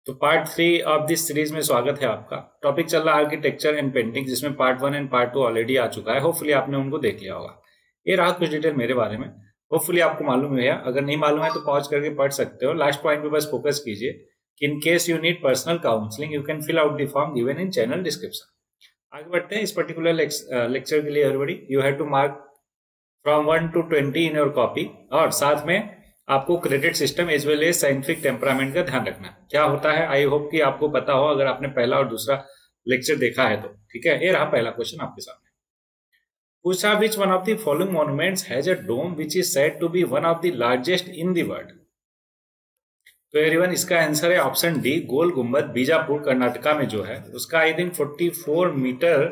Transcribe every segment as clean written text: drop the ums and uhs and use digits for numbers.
तो part 3 of this series में स्वागत है आपका। टॉपिक चल रहा है आर्किटेक्चर एंड पेंटिंग, जिसमें पार्ट 1 एंड पार्ट 2 ऑलरेडी आ चुका है। होपफुली आपने उनको देख लिया होगा। ये रहा कुछ डिटेल मेरे बारे में। होपफुली आपको मालूम है, अगर नहीं मालूम है तो पॉज करके पढ़ सकते हो। लास्ट पॉइंट पे बस फोकस कीजिए कि in case you need personal counselling you can fill out the form given in channel description. आगे बढ़ते हैं। इस पर्टिकुलर लेक्चर के लिए everybody you have to mark from 1 to 20 in your copy, और साथ में आपको credit system as well as scientific temperament का ध्यान रखना क्या होता है। आई होप कि आपको पता हो, अगर आपने पहला और दूसरा लेक्चर देखा है तो। ठीक है, ये रहा पहला क्वेश्चन आपके सामने। पूछा which one of the following monuments has a dome which is said to be one of the largest in the world. तो एवरीवन, इसका आंसर है ऑप्शन डी, गोल गुम्बद। बीजापुर कर्नाटका में जो है उसका आई थिंक 44 मीटर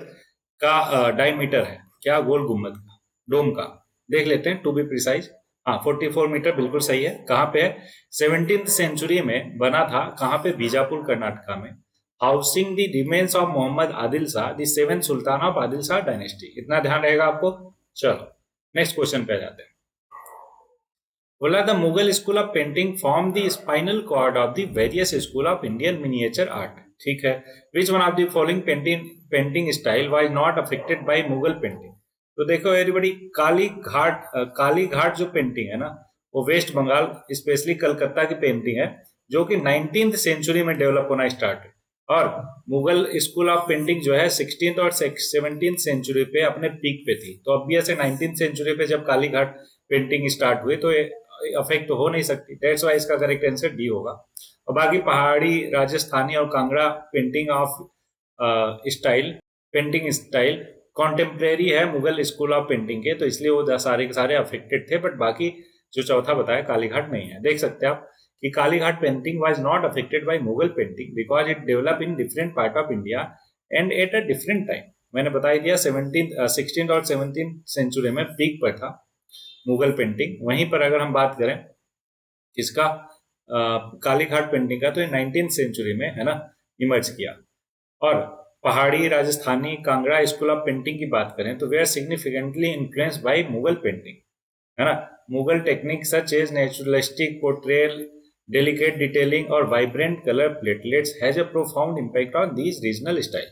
का डायमीटर है। क्या? गोल गुम्बद का, डोम का। देख लेते हैं टू बी प्रिसाइज। हाँ, 44 मीटर बिल्कुल सही है। कहाँ पे है? 17th सेंचुरी में बना था। कहाँ पे? बीजापुर कर्नाटका में। Housing the remains of Mohammed Adil Shah, the 7th sultan of Adil Shah dynasty. इतना ध्यान रहेगा आपको। चलो नेक्स्ट क्वेश्चन पे जाते हैं। बोला the Mughal school of painting form the spinal cord of the various school of Indian miniature art. ठीक है। Which one of the following painting style was not affected by Mughal painting. तो देखो एवरीबॉडी, काली घाट जो painting है ना, वो वेस्ट बंगाल स्पेशली कलकत्ता की painting है, जो कि 19th सेंचुरी में डेवलप होना स्टार्ट है। और मुगल स्कूल ऑफ पेंटिंग जो है 16th और 17th सेंचुरी पे अपने पीक पे थी। तो अब से 19th सेंचुरी पे जब काली घाट पेंटिंग स्टार्ट हुई तो अफेक्ट तो हो नहीं सकती। दैट्स वाई इसका करेक्ट आंसर डी होगा। और बाकी पहाड़ी, राजस्थानी और Kangra painting of style, painting style contemporary है मुगल स्कूल ऑफ पेंटिंग के, तो इसलिए वो सारे के सारे अफेक्टेड थे। बट बाकी जो चौथा बताया कालीघाट नहीं है। देख सकते हैं आप कि Kalighat painting was not affected by Mughal painting because it develop in different part of India and at a different time. मैंने बता दिया 16th और 17th सेंचुरी में पीक पर था मुगल पेंटिंग। वहीं पर अगर हम बात करें इसका कालीघाट पेंटिंग का, तो 19th सेंचुरी में है ना इमर्ज किया। और Pahari, Rajasthani, Kangra school of painting की बात करें तो वे are significantly influenced by Mughal painting, है ना। Mughal technique such as naturalistic portrayal, delicate detailing और vibrant colour platelets has a profound impact on these regional style.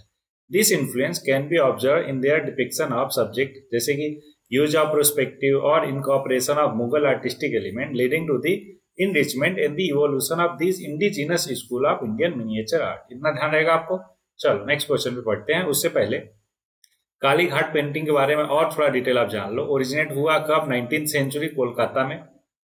This influence can be observe in their depiction of subject, जैसे कि use of perspective or incorporation of Mughal artistic element leading to the enrichment and the evolution of these indigenous school of Indian miniature art। इतना ध्यान रहेगा आपको। चलो next question पे पढ़ते हैं। उससे पहले काली घाट पेंटिंग के बारे में और थोड़ा डिटेल आप जान लो। ओरिजिनेट हुआ कब? 19th सेंचुरी कोलकाता में।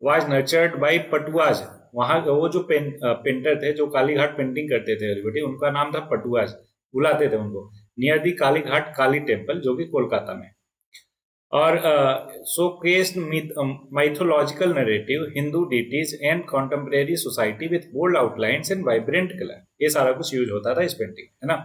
Was nurtured by Patuas. वहां वो जो पेंटर थे जो काली घाट पेंटिंग करते थे एवरीबॉडी, उनका नाम था पटुआज, बुलाते थे उनको। Near the Kali Ghat Kali temple, जो कि कोलकाता में। और showcased mythological narrative, Hindu deities and contemporary society with bold outlines and vibrant color। ये सारा कुछ यूज होता था इस पेंटिंग, है ना।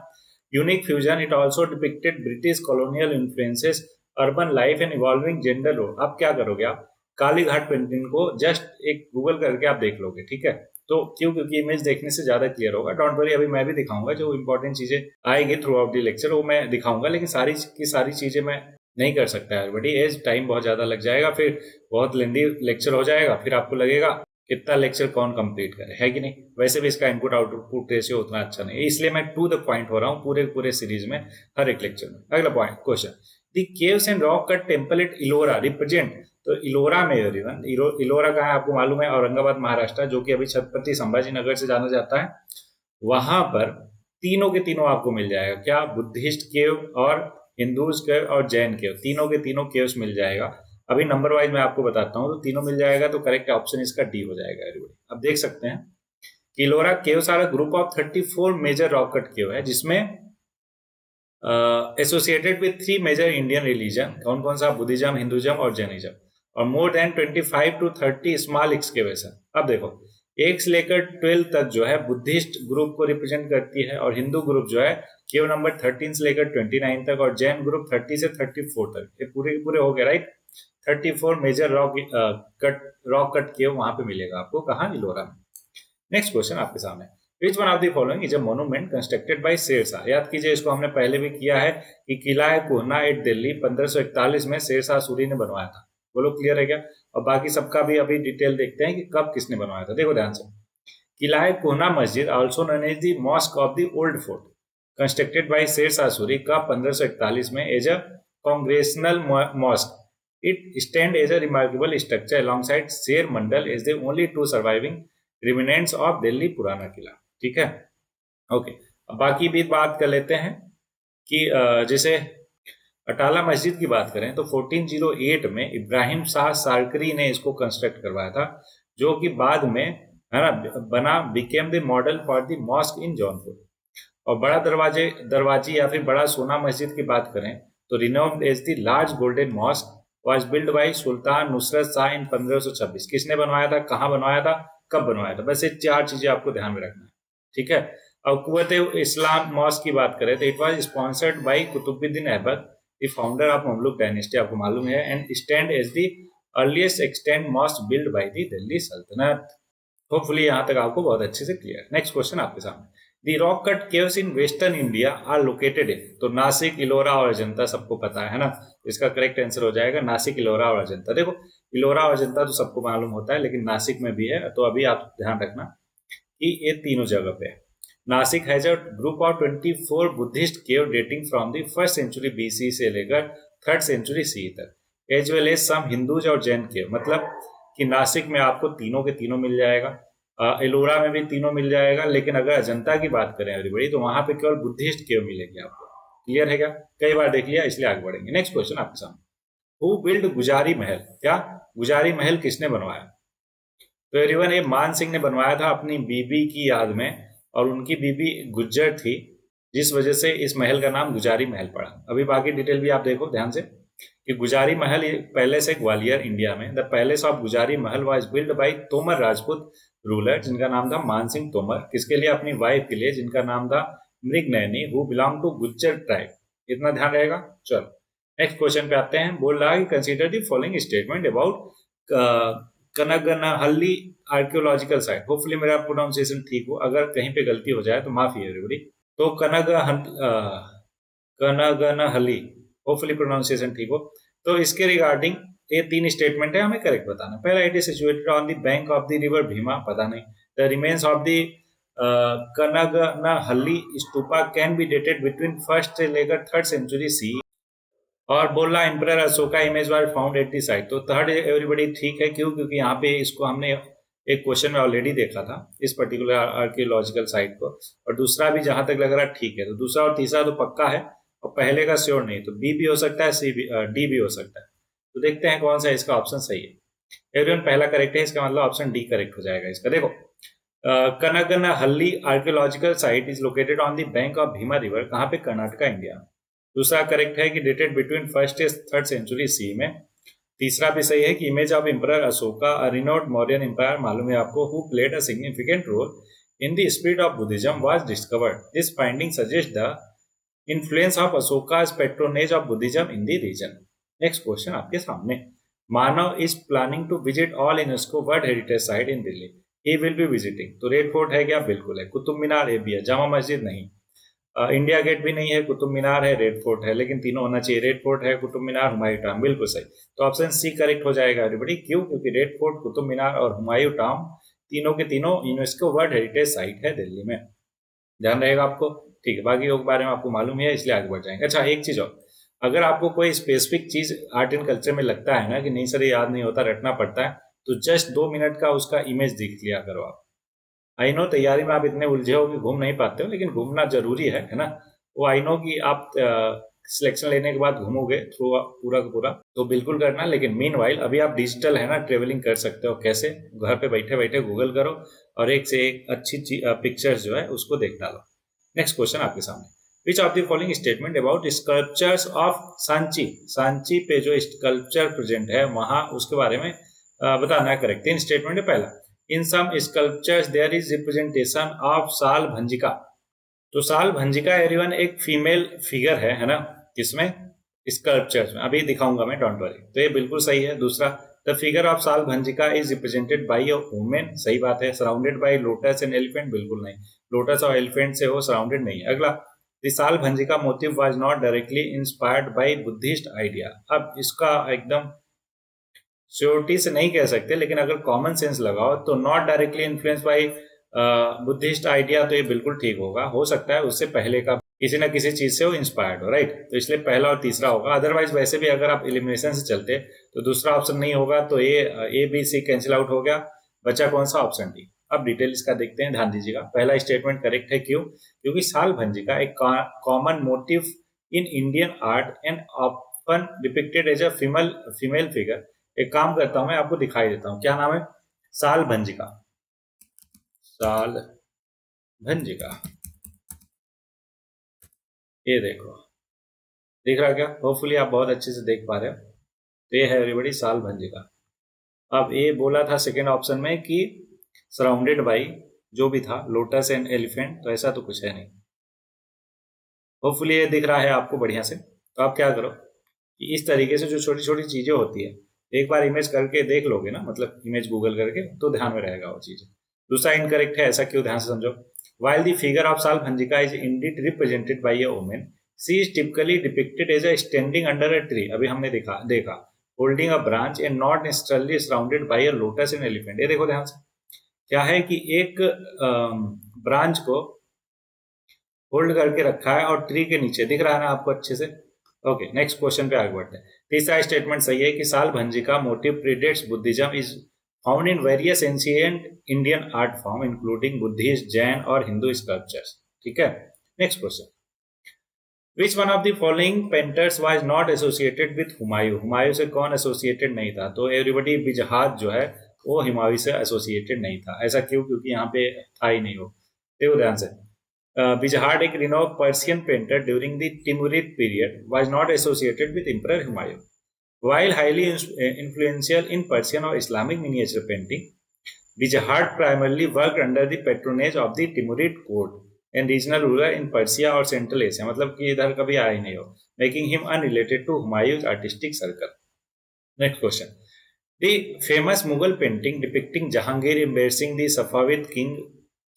Unique fusion, it also depicted British colonial influences, urban life and evolving gender role. अब क्या करोगे आप? काली घाट पेंटिंग को जस्ट एक गूगल करके आप देख लोगे, ठीक है। तो क्यों? क्योंकि इमेज देखने से ज्यादा क्लियर होगा। डोंट वरी, अभी मैं भी दिखाऊंगा जो इंपॉर्टेंट चीजें आएंगी थ्रू आउट द लेक्चर, वो मैं दिखाऊंगा। लेकिन सारी की सारी चीजें मैं नहीं कर सकता है बड़ी एज, टाइम बहुत ज्यादा लग जाएगा, फिर बहुत लेंदी लेक्चर हो जाएगा, फिर आपको लगेगा कितना लेक्चर कौन कंप्लीट करे, है कि नहीं। वैसे भी इसका इनपुट आउटपुट रेशियो उतना अच्छा नहीं है, इसलिए मैं टू द पॉइंट हो रहा हूँ पूरे पूरे सीरीज में, हर एक लेक्चर में। अगला point question, the caves and rock cut temple at Ellora represent. तो इलोरा में इलोरा कहाँ है आपको मालूम है? औरंगाबाद महाराष्ट्र, जो कि अभी छत्रपति संभाजी नगर से जाना जाता है। वहां पर तीनों के तीनों आपको मिल जाएगा। क्या? बुद्धिस्ट केव और हिंदूज केव और जैन केव, तीनों के तीनों केव्स मिल जाएगा। अभी नंबर वाइज मैं आपको बताता हूँ, तो तीनों मिल जाएगा, तो करेक्ट ऑप्शन इसका डी हो जाएगा एवरीबॉडी। अब देख सकते हैं Ellora caves are group of 34 major rock cut cave है, जिसमें associated with 3 major Indian religion. कौन कौन सा? बुद्धिज्म, हिंदुज्म और जैनिज्म। और more than 25 to 30 small excavation. अब देखो 1 से लेकर 12 तक जो है बुद्धिस्ट ग्रुप को रिप्रेजेंट करती है, और हिंदू ग्रुप जो है केव नंबर 13 से लेकर 29 तक, और जैन ग्रुप 30 से 34 तक। ये पूरे पूरे हो गए, right. 34 major rock cut cave वहां पे मिलेगा आपको। कहाँ? इलोरा में। नेक्स्ट क्वेश्चन आपके सामने, which one of the following is a monument constructed by Sher Shah. याद कीजिए, इसको हमने पहले भी किया है कि किला है कोहना एट दिल्ली 1541 में शेरशाह सूरी ने बनवाया था। बोलो क्लियर है क्या? और बाकी सबका भी अभी डिटेल देखते हैं कि कब किसने बनवाया था। देखो ध्यान से, Qila Kuhna Masjid also known as the mosque of the old fort constructed by Sher Shah Suri का 1541 में as a congregational mosque. It stand as a remarkable structure alongside Sher Mandal is the only two surviving remnants of Delhi Purana Qila. ठीक है, ओके. अब बाकी भी बात कर लेते हैं कि जैसे अटाला मस्जिद की बात करें तो 1408 में इब्राहिम शाह सारकरी ने इसको कंस्ट्रक्ट करवाया था, जो कि बाद में है ना बना became the model for the mosque in Jaunpur. और बड़ा दरवाजी या फिर बड़ा सोना मस्जिद की बात करें तो renowned as the large golden mosque was build by Sultan Nusrat Shah in 1526. किसने बनवाया था, कहाँ बनवाया था, कब बनवाया था? बस ये 4 चीजें आपको ध्यान में रखना है. ठीक है. अब कुव्वत इस्लाम मॉस्क की बात करें तो it was sponsored by Qutbuddin Aibak, the founder of Mamluk dynasty, आपको मालूम है, and stand as the earliest extant mosque build by the Delhi Sultanat. Hopefully यहाँ तक आपको बहुत अच्छे से क्लियर. नेक्स्ट क्वेश्चन आपके सामने. The rock cut caves in western India are located in. तो नासिक, इलोरा और अजंता सबको पता है ना. इसका करेक्ट आंसर हो जाएगा नासिक, इलोरा और अजंता. देखो इलोरा और अजंता तो सबको मालूम होता है, लेकिन नासिक में भी है. तो अभी आप ध्यान रखना कि ये तीनों जगह पे है. Nashik has a group of 24 Buddhist cave dating from the 1st century BC से लेकर 3rd सेंचुरी CE तक, as well as some Hindus और जैन केव. मतलब कि नासिक में आपको तीनों के तीनों मिल जाएगा, एलोरा में भी तीनों मिल जाएगा, लेकिन अगर अजंता की बात करें एवरीबॉडी तो वहां पे केवल बुद्धिस्ट केव मिलेगी आपको. क्लियर है क्या? कई बार देख लिया, इसलिए आगे बढ़ेंगे. नेक्स्ट क्वेश्चन आपके सामने. हु बिल्ड गुजारी महल? क्या गुजारी महल किसने बनवाया? तो एवरीवन ये मान सिंह ने बनवाया था अपनी बीबी की याद में, और उनकी बीबी गुज्जर थी, जिस वजह से इस महल का नाम गुजारी महल पड़ा. अभी बाकी डिटेल भी आप देखो ध्यान से कि गुजारी महल पहले से ग्वालियर इंडिया में. द पैलेस ऑफ गुजारी महल was build bye Tomar Rajput ruler, जिनका नाम था मान सिंह तोमर. किसके लिए? अपनी वाइफ के लिए, जिनका नाम था Mriganayani, who belong to Gujjar tribe. इतना ध्यान रहेगा. चलो नेक्स्ट क्वेश्चन पे आते हैं. बोल रहा है consider the following statement about Kanaganahalli archaeological site. Hopefully मेरा प्रोनाउंसिएशन ठीक हो, अगर कहीं पे गलती हो जाए तो माफी है एवरीबॉडी. तो कनगनहल्ली, होपफुली प्रोनाउंसिएशन ठीक हो. तो इसके रिगार्डिंग ये 3 स्टेटमेंट है, हमें करेक्ट बताना. पहला, it is situated on the bank of the river Bhima, पता नहीं. The remains of the Kanaganahalli stupa can be dated between 1st से लेकर 3rd सेंचुरी CE. और बोला emperor Ashoka image was found at the site. तो थर्ड एवरीबॉडी ठीक है. क्यों? क्योंकि यहाँ पे इसको हमने एक क्वेश्चन में ऑलरेडी देखा था, इस पर्टिकुलर आर्कियोलॉजिकल साइट को. और दूसरा भी जहां तक लग रहा ठीक है. तो दूसरा और तीसरा तो पक्का है, और पहले का श्योर नहीं. तो बी भी हो सकता है, सी भी, डी भी हो सकता है. तो देखते हैं कौन सा इसका ऑप्शन सही है. एवरीवन पहला करेक्ट है, इसका मतलब ऑप्शन डी करेक्ट हो जाएगा इसका. देखो Kanaganahalli archaeological site is located on the bank of Bhima river. कहाँ पे? कर्नाटका, इंडिया. दूसरा करेक्ट है कि डेटेड बिटवीन 1st से 3rd सेंचुरी CE में. तीसरा भी सही है कि image of emperor Ashoka, a renowned Mauryan empire, मालूम है आपको, who played a significant role in the spread of Buddhism was discovered. This finding suggest the influence of Ashoka's patronage of Buddhism in the region. Next question आपके सामने. Manav is planning to visit all UNESCO world heritage site in Delhi. He will be visiting. तो red fort है क्या? बिल्कुल है. कुतुब मीनार है भी है. जामा मस्जिद नहीं. इंडिया गेट भी नहीं है. कुतुब मीनार है, रेड फोर्ट है, लेकिन तीनों होना चाहिए. रेड फोर्ट है, कुतुब मीनार, हुमायूं टॉम. बिल्कुल सही. तो ऑप्शन सी करेक्ट हो जाएगा एवरीबॉडी. क्यों? क्योंकि रेड फोर्ट, कुतुब मीनार और हुमायूं टॉम तीनों के तीनों यूनेस्को वर्ल्ड हेरिटेज साइट है दिल्ली में. ध्यान रहेगा आपको. ठीक है, बाकी के बारे में आपको मालूम है, इसलिए आगे बढ़ जाएंगे. अच्छा, एक चीज और, अगर आपको कोई स्पेसिफिक चीज आर्ट एंड कल्चर में लगता है ना कि नहीं सर ये याद नहीं होता, रटना पड़ता है, तो जस्ट 2 मिनट का उसका इमेज देख लिया करो आप. आई नो तैयारी में आप इतने उलझे हो कि घूम नहीं पाते हो, लेकिन घूमना जरूरी है ना. वो आई नो कि आप सिलेक्शन लेने के बाद घूमोगे थ्रू पूरा का पूरा, तो बिल्कुल करना. लेकिन मीन वाइल अभी आप डिजिटल है ना, ट्रेवलिंग कर सकते हो. कैसे? घर पे बैठे बैठे गूगल करो और एक से एक अच्छी पिक्चर्स जो है उसको देख डालो. नेक्स्ट क्वेश्चन आपके सामने. Which of the following statement about sculptures of Sanchi. Sanchi पे जो स्कल्पचर प्रेजेंट है वहां, उसके बारे में बताना है. करेक्ट 3 स्टेटमेंट है. पहला, in some sculptures there is representation of sal bhanjika. तो साल भंजिका एवरीवन एक फीमेल फिगर है ना, किसमें? स्कल्पचर्स में. अभी दिखाऊंगा मैं, डोंट वरी. तो ये बिल्कुल सही है. दूसरा, the figure of sal bhanjika is represented by a women. सही बात है. Surrounded by lotus and elephant. बिल्कुल नहीं, लोटस और एलिफेंट से वो सराउंडेड नहीं है. अगला, the sal bhanjika motif was not directly inspired by Buddhist idea. अब इसका एकदम श्योरिटी से नहीं कह सकते, लेकिन अगर कॉमन सेंस लगाओ तो not directly influence by Buddhist idea तो ये बिल्कुल ठीक होगा, हो सकता है उससे पहले का किसी ना किसी चीज से वो इंस्पायर्ड हो, राइट। तो इसलिए पहला और तीसरा होगा। अदरवाइज वैसे भी अगर आप एलिमिनेशन से चलते तो दूसरा ऑप्शन नहीं होगा, तो A B C cancel out हो गया, बचा कौन सा? Option D. अब डिटेल इसका देखते हैं, ध्यान दीजिएगा। पहला स्टेटमेंट करेक्ट है, क्यों? क्योंकि साल भंजिका एक common motif in Indian art and often depicted as a female figure. एक काम करता हूं, मैं आपको दिखाई देता हूं, क्या नाम है? साल भंजिका। साल भंजिका, ये देखो, दिख रहा क्या? होपफुली आप बहुत अच्छे से देख पा रहे हो। तो ये है एवरीबॉडी साल भंजिका। अब ये बोला था सेकेंड ऑप्शन में कि सराउंडेड बाई जो भी था लोटस एंड एलिफेंट, तो ऐसा तो कुछ है नहीं। होपफुली ये दिख रहा है आपको बढ़िया से। तो आप क्या करो कि इस तरीके से जो छोटी छोटी चीजें होती है, एक बार इमेज करके देख लोगे ना, मतलब इमेज गूगल करके, तो ध्यान में रहेगा वो चीज। दूसरा इनकरेक्ट है, ऐसा क्यों? ध्यान से समझो। While the figure of sal bhanjika is indeed represented by a women, she is typically depicted as a standing under a tree. अभी हमने देखा holding a branch and not necessarily surrounded by a lotus and elephant. ये देखो ध्यान से, क्या है कि एक ब्रांच को होल्ड करके रखा है और ट्री के नीचे, दिख रहा है ना आपको अच्छे से? ओके, नेक्स्ट क्वेश्चन पे आगे बढ़ते हैं। तीसरा स्टेटमेंट सही है कि sal bhanjika motif predates Buddhism, is found in various ancient Indian art form including Buddhist, Jain और हिंदू स्कल्पचर्स। ठीक है, next question. Which one of the following painters was not associated with Humayun? Humayun से कौन एसोसिएटेड नहीं था? तो एवरीबडी बिजहाद जो है वो हुमायूं से एसोसिएटेड नहीं था। ऐसा क्यों? क्योंकि यहाँ पे था ही नहीं वो। देखो ध्यान से, Bijahad, a renowned Persian painter during the Timurid period, was not associated with Emperor Humayun. While highly influential in Persian or Islamic miniature painting, Bijahad primarily worked under the patronage of the Timurid court and regional ruler in Persia or Central Asia. मतलब कि इधर कभी आए नहीं हो, making him unrelated to Humayun's artistic circle. Next question. The famous Mughal painting depicting Jahangir embracing the Safavid king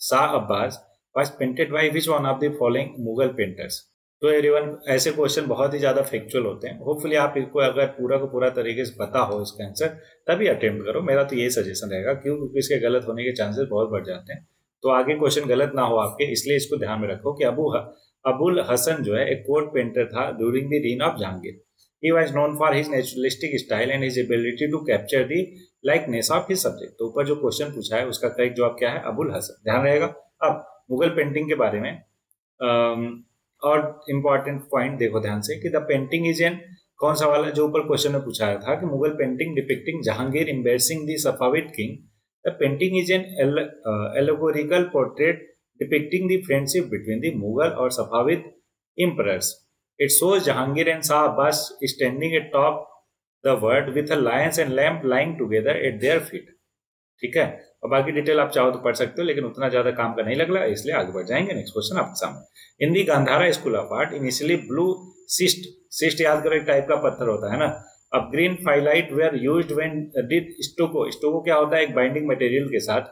Shah Abbas was painted by which one of the following Mughal painters? तो everyone, ऐसे question बहुत ही ज्यादा factual होते हैं। Hopefully आप इसको अगर पूरा का पूरा तरीके से पता हो इसका आंसर, तभी अटेम्प्ट करो। मेरा तो ये सजेशन रहेगा, क्यों? क्योंकि इसके गलत होने के चांसेस बहुत बढ़ जाते हैं। तो आगे क्वेश्चन गलत ना हो आपके, इसलिए इसको ध्यान में रखो कि अबुल हसन जो है एक कोर्ट पेंटर था during the reign of Jahangir. He was known for his naturalistic style and his ability to capture the likeness of his subject. तो ऊपर जो क्वेश्चन पूछा है उसका करेक्ट जवाब क्या है? अबुल हसन, ध्यान रहेगा। अब मुगल पेंटिंग के बारे में और इम्पॉर्टेंट पॉइंट देखो ध्यान से कि द पेंटिंग इज एन, कौन सा वाला जो ऊपर क्वेश्चन में पूछा था कि Mughal painting depicting Jahangir एम्बेसिंग the Safavid king, the painting is an allegorical portrait depicting the friendship between the Mughal और Safavid emperors. It shows Jahangir and Shah Abbas standing atop the world with a lions and lamb lying together at their feet. ठीक है, और बाकी detail आप चाहो तो पढ़ सकते हो, लेकिन उतना ज्यादा काम का नहीं लग रहा, इसलिए आगे बढ़ जाएंगे। नेक्स्ट क्वेश्चन आपके सामने। In the Gandhara school of art initially blue schist याद करो, एक टाइप का पत्थर होता है ना। अब green phyllite were used when did stucco क्या होता है? एक बाइंडिंग मटेरियल के साथ,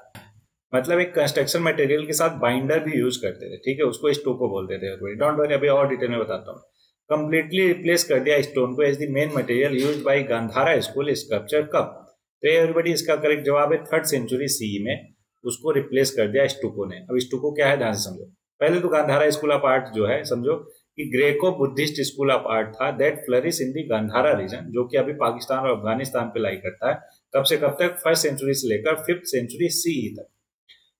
मतलब एक कंस्ट्रक्शन मटेरियल के साथ बाइंडर भी यूज करते थे। ठीक है, उसको स्टोको बोलते थे। डोंट वरी, अभी और डिटेल में बताता हूँ। कंप्लीटली रिप्लेस कर दिया स्टोन को as the main material used by Gandhara school sculpture कब? तो एवरीबॉडी, इसका करेक्ट जवाब है 3rd सेंचुरी सी में उसको रिप्लेस कर दिया स्टोको ने। अब स्टोको क्या है ध्यान से समझो। पहले तो गांधारा स्कूल ऑफ आर्ट जो है समझो कि Graeco Buddhist school of art था that flourish in the Gandhara region, जो कि अभी पाकिस्तान और अफगानिस्तान पे लाई करता है। कब से कब तक? 1st सेंचुरी से लेकर 5th सेंचुरी सी तक।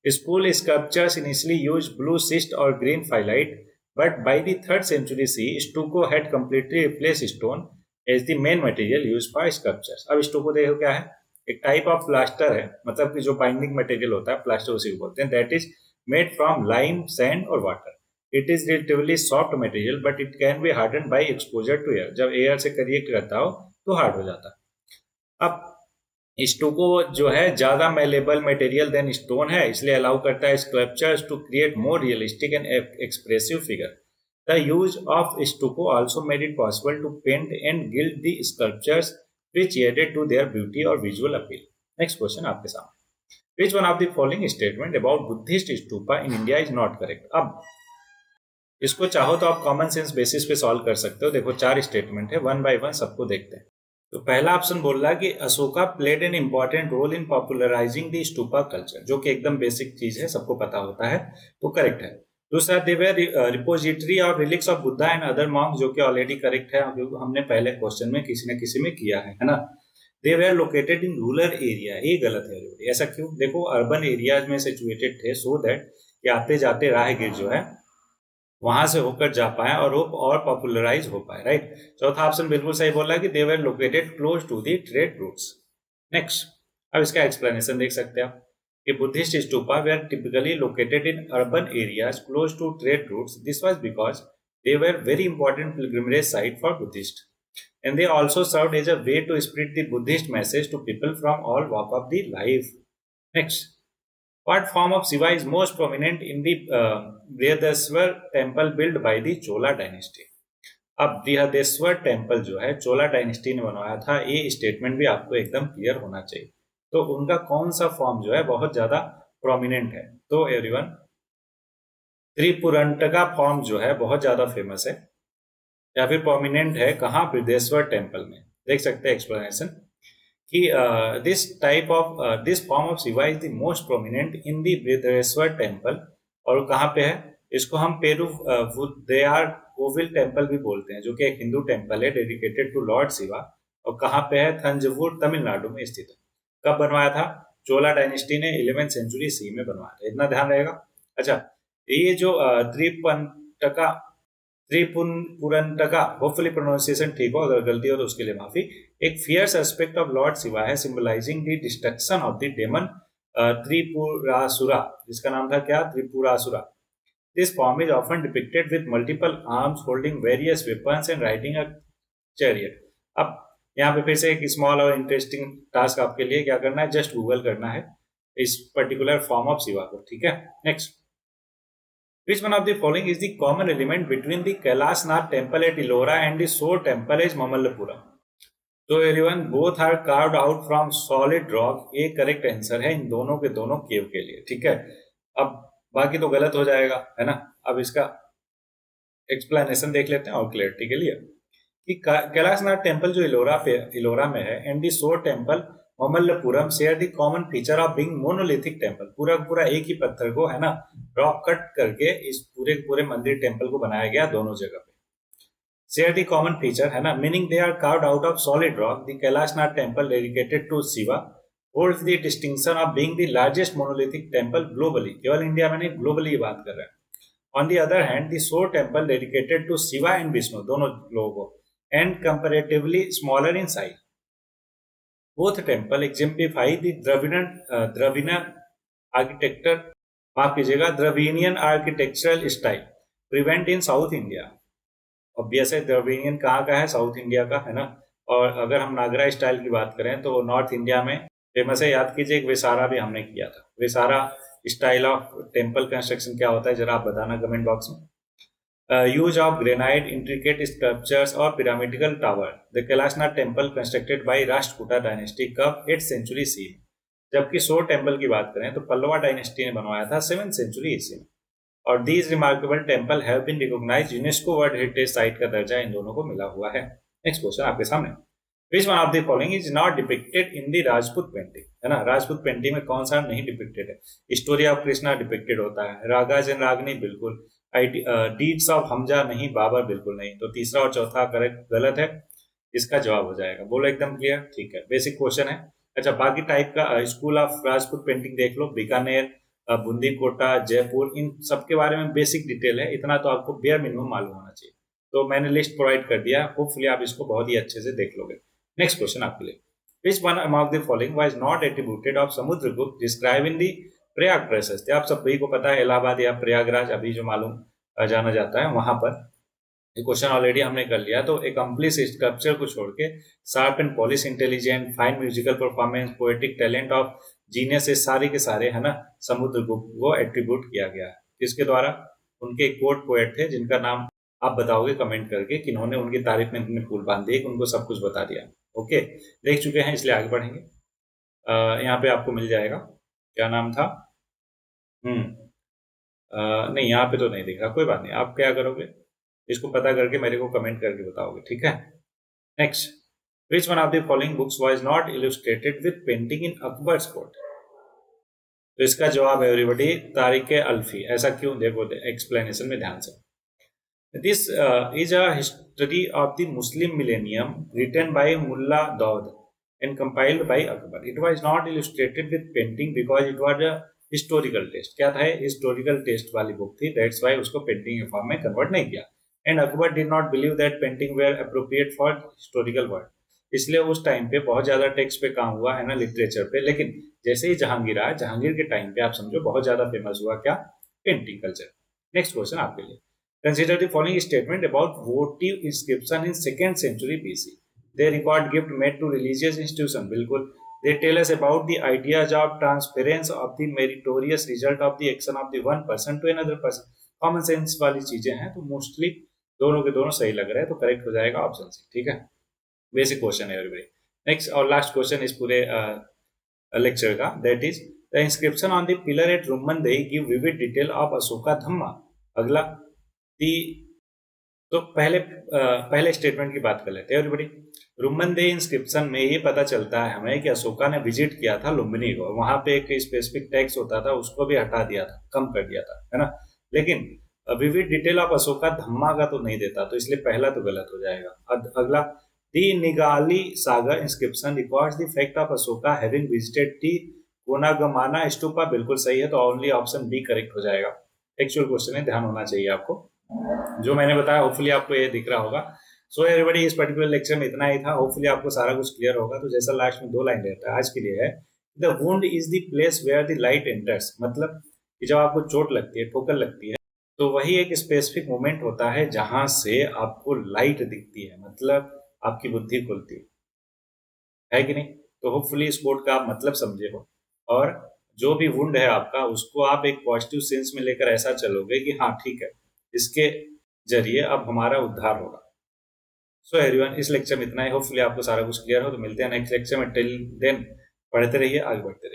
School sculptures initially used blue schist or green phyllite, but by the 3rd century CE, stucco had completely replaced stone as the main material used for sculptures. अब stucco देखो क्या है? एक type of plaster है, मतलब कि जो binding material होता है प्लास्टर उसी को बोलते हैं। That is made from lime, sand और water. It is relatively soft material but it can be harden by exposure to air. जब एयर से रिएक्ट करता हो तो हार्ड हो जाता है। अब स्टोको जो है ज्यादा मेलेबल मटेरियल देन स्टोन है, इसलिए अलाउ करता है sculptures to create more realistic and expressive figure. The use of stucco also made it possible to paint and gild the sculptures which added to their beauty और visual appeal. Next question आपके सामने। Which one of the following statement about Buddhist stupa in India is not correct? अब इसको चाहो तो आप common sense basis पे सॉल्व कर सकते हो। देखो 4 स्टेटमेंट है, वन बाय वन सबको देखते हैं। तो पहला ऑप्शन बोल रहा है कि Ashoka played an important role in popularising the stupa culture, जो कि एकदम बेसिक चीज है, सबको पता होता है, तो करेक्ट है। दूसरा, दे वर रिपोजिटरी और relics of Buddha and other Monks, जो कि ऑलरेडी करेक्ट है, क्योंकि हमने पहले क्वेश्चन में किसी न किसी में किया है ना। They were located in rural area, ये गलत है। ऐसा क्यों? देखो, अर्बन एरियाज में सिचुएटेड थे सो दैट कि आते जाते राहगीर जो है वहां से होकर जा पाए और वो और पॉपुलराइज हो पाए, राइट। चौथा ऑप्शन बिल्कुल सही बोला है कि they were located close to the trade routes. Next, अब इसका एक्सप्लेनेशन देख सकते हैं आप कि Buddhist stupa were typically located in urban areas close to trade routes. This was because they were very important pilgrimage site for Buddhists, and they also served as a way to spread the Buddhist message to people from all walk of the life. Next, what form of Shiva is most prominent in the Brihadeshwar temple built by the Chola dynasty? अब Brihadeshwara temple जो है चोला dynasty ने बनवाया था, ये statement भी आपको एकदम क्लियर होना चाहिए। तो उनका कौन सा फॉर्म जो है बहुत ज्यादा प्रोमिनेंट है? तो एवरीवन, त्रिपुरंटका फॉर्म जो है बहुत ज्यादा फेमस है या फिर प्रोमिनेंट है कहाँ? बृहदेश्वर टेम्पल में। देख सकते हैं एक्सप्लेनेशन कि this form of Shiva is the most prominent in the Brihadeshwara temple. और कहाँ पे है? इसको हम पेरू दयार कोविल टेम्पल भी बोलते हैं, जो कि एक हिंदू टेम्पल है डेडिकेटेड टू लॉर्ड शिवा। और कहाँ पे है? थंजवुर तमिलनाडु में स्थित है। कब बनवाया था? चोला डायनेस्टी ने 11वीं सेंचुरी सी में बनवाया था, इतना ध्यान रहेगा। अच्छा, ये जो त्रिपंटका त्रिपुरंटका, होपफुली प्रोनाउंसिएशन ठीक हो, अगर गलती हो तो उसके लिए माफी, एक fierce aspect of lord Shiva है, symbolising the destruction of the demon Tripurasura, जिसका नाम था क्या? Tripurasura. This form is often depicted with multiple arms holding various weapons and riding a chariot. अब यहाँ पे फिर से एक स्मॉल और इंटरेस्टिंग टास्क आपके लिए, क्या करना है? जस्ट गूगल करना है इस पर्टिकुलर फॉर्म ऑफ शिवा को, ठीक है। Next, which one of the following is the common element between the Kailasnath temple at Ellora and the Shore temple at Mamallapuram? तो everyone, both are carved out from solid rock, ये correct answer है इन दोनों के दोनों केव के लिए, ठीक है। अब बाकी तो गलत हो जाएगा, है ना। अब इसका एक्सप्लेनेशन देख लेते हैं और क्लियरिटी के लिए कि कैलाशनाथ टेम्पल जो इलोरा में है and the shore temple Mamallapuram share the common feature of being monolithic temple. पूरा पूरा एक ही पत्थर को, है ना, रॉक कट करके इस पूरे मंदिर टेम्पल को बनाया गया दोनों जगह पे। शेयर दी कॉमन फीचर, है ना, meaning they are carved out of solid rock. The Kailashnath temple dedicated to Shiva holds the distinction of being the largest monolithic temple globally. केवल इंडिया में नहीं, ग्लोबली बात कर रहे हैं। On the other hand, the shore temple dedicated to Shiva and Vishnu, दोनों लोगों को, and comparatively smaller in size. Both temple exemplify the Dravidian architecture, माफ कीजिएगा, द्रविडियन आर्किटेक्चरल स्टाइल प्रिवेंट इन साउथ इंडिया। ऑब्वियस है, द्रविडियन कहाँ का है? साउथ इंडिया का, है ना। और अगर हम नागरा स्टाइल की बात करें तो नॉर्थ इंडिया में फेमस है। याद कीजिए, एक विसारा भी हमने किया था। Viscera style of temple construction क्या होता है, जरा आप बताना कमेंट बॉक्स में। Use of granite, intricate sculptures or pyramidal tower. The Kailashnath temple constructed by Rashtrakuta dynasty कब? 8th century CE। जबकि शोर टेम्पल की बात करें तो पल्लवा डायनेस्टी ने बनवाया था 7th century EC में। और these remarkable temple have been recognized UNESCO world heritage site का दर्जा इन दोनों को मिला हुआ है। नेक्स्ट क्वेश्चन आपके सामने, Which one of the following is not depicted in the Rajput painting? है ना, राजपूत पेंटिंग में कौन सा नहीं डिपिक्टेड है? स्टोरी ऑफ कृष्णा डिपिक्टेड होता है, रागाज एंड रागनी बिल्कुल, डीड्स ऑफ हमजा नहीं, बाबर बिल्कुल नहीं। तो तीसरा और चौथा करेक्ट गलत है, इसका जवाब हो जाएगा। बोलो एकदम क्लियर, ठीक है, बेसिक क्वेश्चन है। अच्छा, बाकी टाइप का स्कूल ऑफ राजपूत पेंटिंग देख लो, बीकानेर, बूंदी कोटा, जयपुर, इन सब के बारे में बेसिक डिटेल है, इतना तो आपको बेयर मिनिमम मालूम होना चाहिए। तो मैंने लिस्ट प्रोवाइड कर दिया, होपफुली आप इसको बहुत ही अच्छे से देख लोगे। नेक्स्ट क्वेश्चन आपके लिए, which one among the following was not attributed of Samudragupta described in the Prayag प्रशस्ति? आप सभी को पता है इलाहाबाद या प्रयागराज अभी जो मालूम जाना जाता है वहां पर। ये क्वेश्चन ऑलरेडी हमने कर लिया। तो एकम्प्लिस स्कल्पचर को छोड़ के sharp and polish, intelligent, fine musical performance, poetic talent of genius, ये सारे के सारे, है ना, समुद्रगुप्त को एट्रीब्यूट किया गया है। किसके द्वारा? उनके कोर्ट पोएट थे जिनका नाम आप बताओगे कमेंट करके, कि इन्होंने उनकी तारीफ में इतने फूल बांध दिए कि उनको सब कुछ बता दिया। ओके, देख चुके हैं, इसलिए आगे बढ़ेंगे। यहाँ पे आपको मिल जाएगा, क्या नाम था? नहीं, यहाँ पे तो नहीं दिख रहा, कोई बात नहीं। आप क्या करोगे, इसको पता करके मेरे को कमेंट करके बताओगे, ठीक है। Next, Which one of the following books was not illustrated with painting in Akbar's court? तो इसका जवाब है एवरीबॉडी तारिक अल्फी। ऐसा क्यों, देखो एक्सप्लेनेशन में ध्यान से। This is a history of the Muslim millennium written by Mullah Daud and compiled by Akbar. It was not illustrated with painting because it was a historical text. क्या था, historical text वाली book थी, that's why उसको painting के form में convert नहीं किया। And Akbar did not believe that painting were appropriate for historical work. इसलिए उस टाइम पे बहुत ज्यादा टेक्स्ट पे काम हुआ है ना, लिटरेचर पे। लेकिन जैसे ही जहांगीर आया, जहांगीर के टाइम पे आप समझो बहुत ज्यादा फेमस हुआ क्या, पेंटिंग कल्चर। नेक्स्ट क्वेश्चन आपके लिए, consider the following statement about votive inscription in 2nd century BC. They record gift made to religious institution, बिल्कुल। They tell us about the ideas of transference of the meritorious result of the action of the one person to another person. Common sense वाली चीजें हैं, तो mostly दोनों के दोनों सही लग रहे हैं, तो करेक्ट हो जाएगा ऑप्शन सी। ठीक है, बेसिक क्वेश्चन है एवरीबॉडी। नेक्स्ट और लास्ट क्वेश्चन इस पूरे लेक्चर का, that is the inscription on the pillar at Rummindei give vivid detail of Ashoka Dhamma. अगला दी, तो पहले स्टेटमेंट की बात कर लेते हैं एवरीबॉडी। रुम्मनदेही इंस्क्रिप्शन में ये पता चलता है हमें कि अशोका ने विजिट किया था लुम्बिनी को। वहां पे एक स्पेसिफिक टैक्स होता था, उसको भी हटा दिया था, कम कर दिया था, है ना। लेकिन विविड डिटेल ऑफ अशोका धम्मा का तो नहीं देता, तो इसलिए पहला तो गलत हो जाएगा। अगला, the Nigali Sagar inscription records the fact of Ashoka having visited the Konagamana stupa, बिल्कुल सही है, तो ओनली ऑप्शन बी करेक्ट हो जाएगा। एक्चुअल क्वेश्चन है, ध्यान होना चाहिए आपको। जो मैंने बताया होपफुली आपको ये दिख रहा होगा। सो एवरीबॉडी, इस पर्टिकुलर लेक्चर में इतना ही था। होपफुली आपको सारा कुछ क्लियर होगा। तो जैसा लास्ट में 2 लाइन रहता है आज के लिए है, the wound is the place where the light enters, मतलब कि जब आपको चोट लगती है, ठोकर लगती है, तो वही एक स्पेसिफिक मोमेंट होता है जहां से आपको लाइट दिखती है, मतलब आपकी बुद्धि खुलती है कि नहीं। तो होपफुली इस कोड का आप मतलब समझे हो, और जो भी वुंड है आपका, उसको आप एक पॉजिटिव सेंस में लेकर ऐसा चलोगे कि हाँ ठीक है, इसके जरिए अब हमारा उद्धार होगा। सो एवरीवन, इस लेक्चर में इतना ही। होपफुली आपको सारा कुछ क्लियर हो। तो मिलते हैं नेक्स्ट लेक्चर में। टिल देन पढ़ते रहिए, आगे बढ़ते रहिए।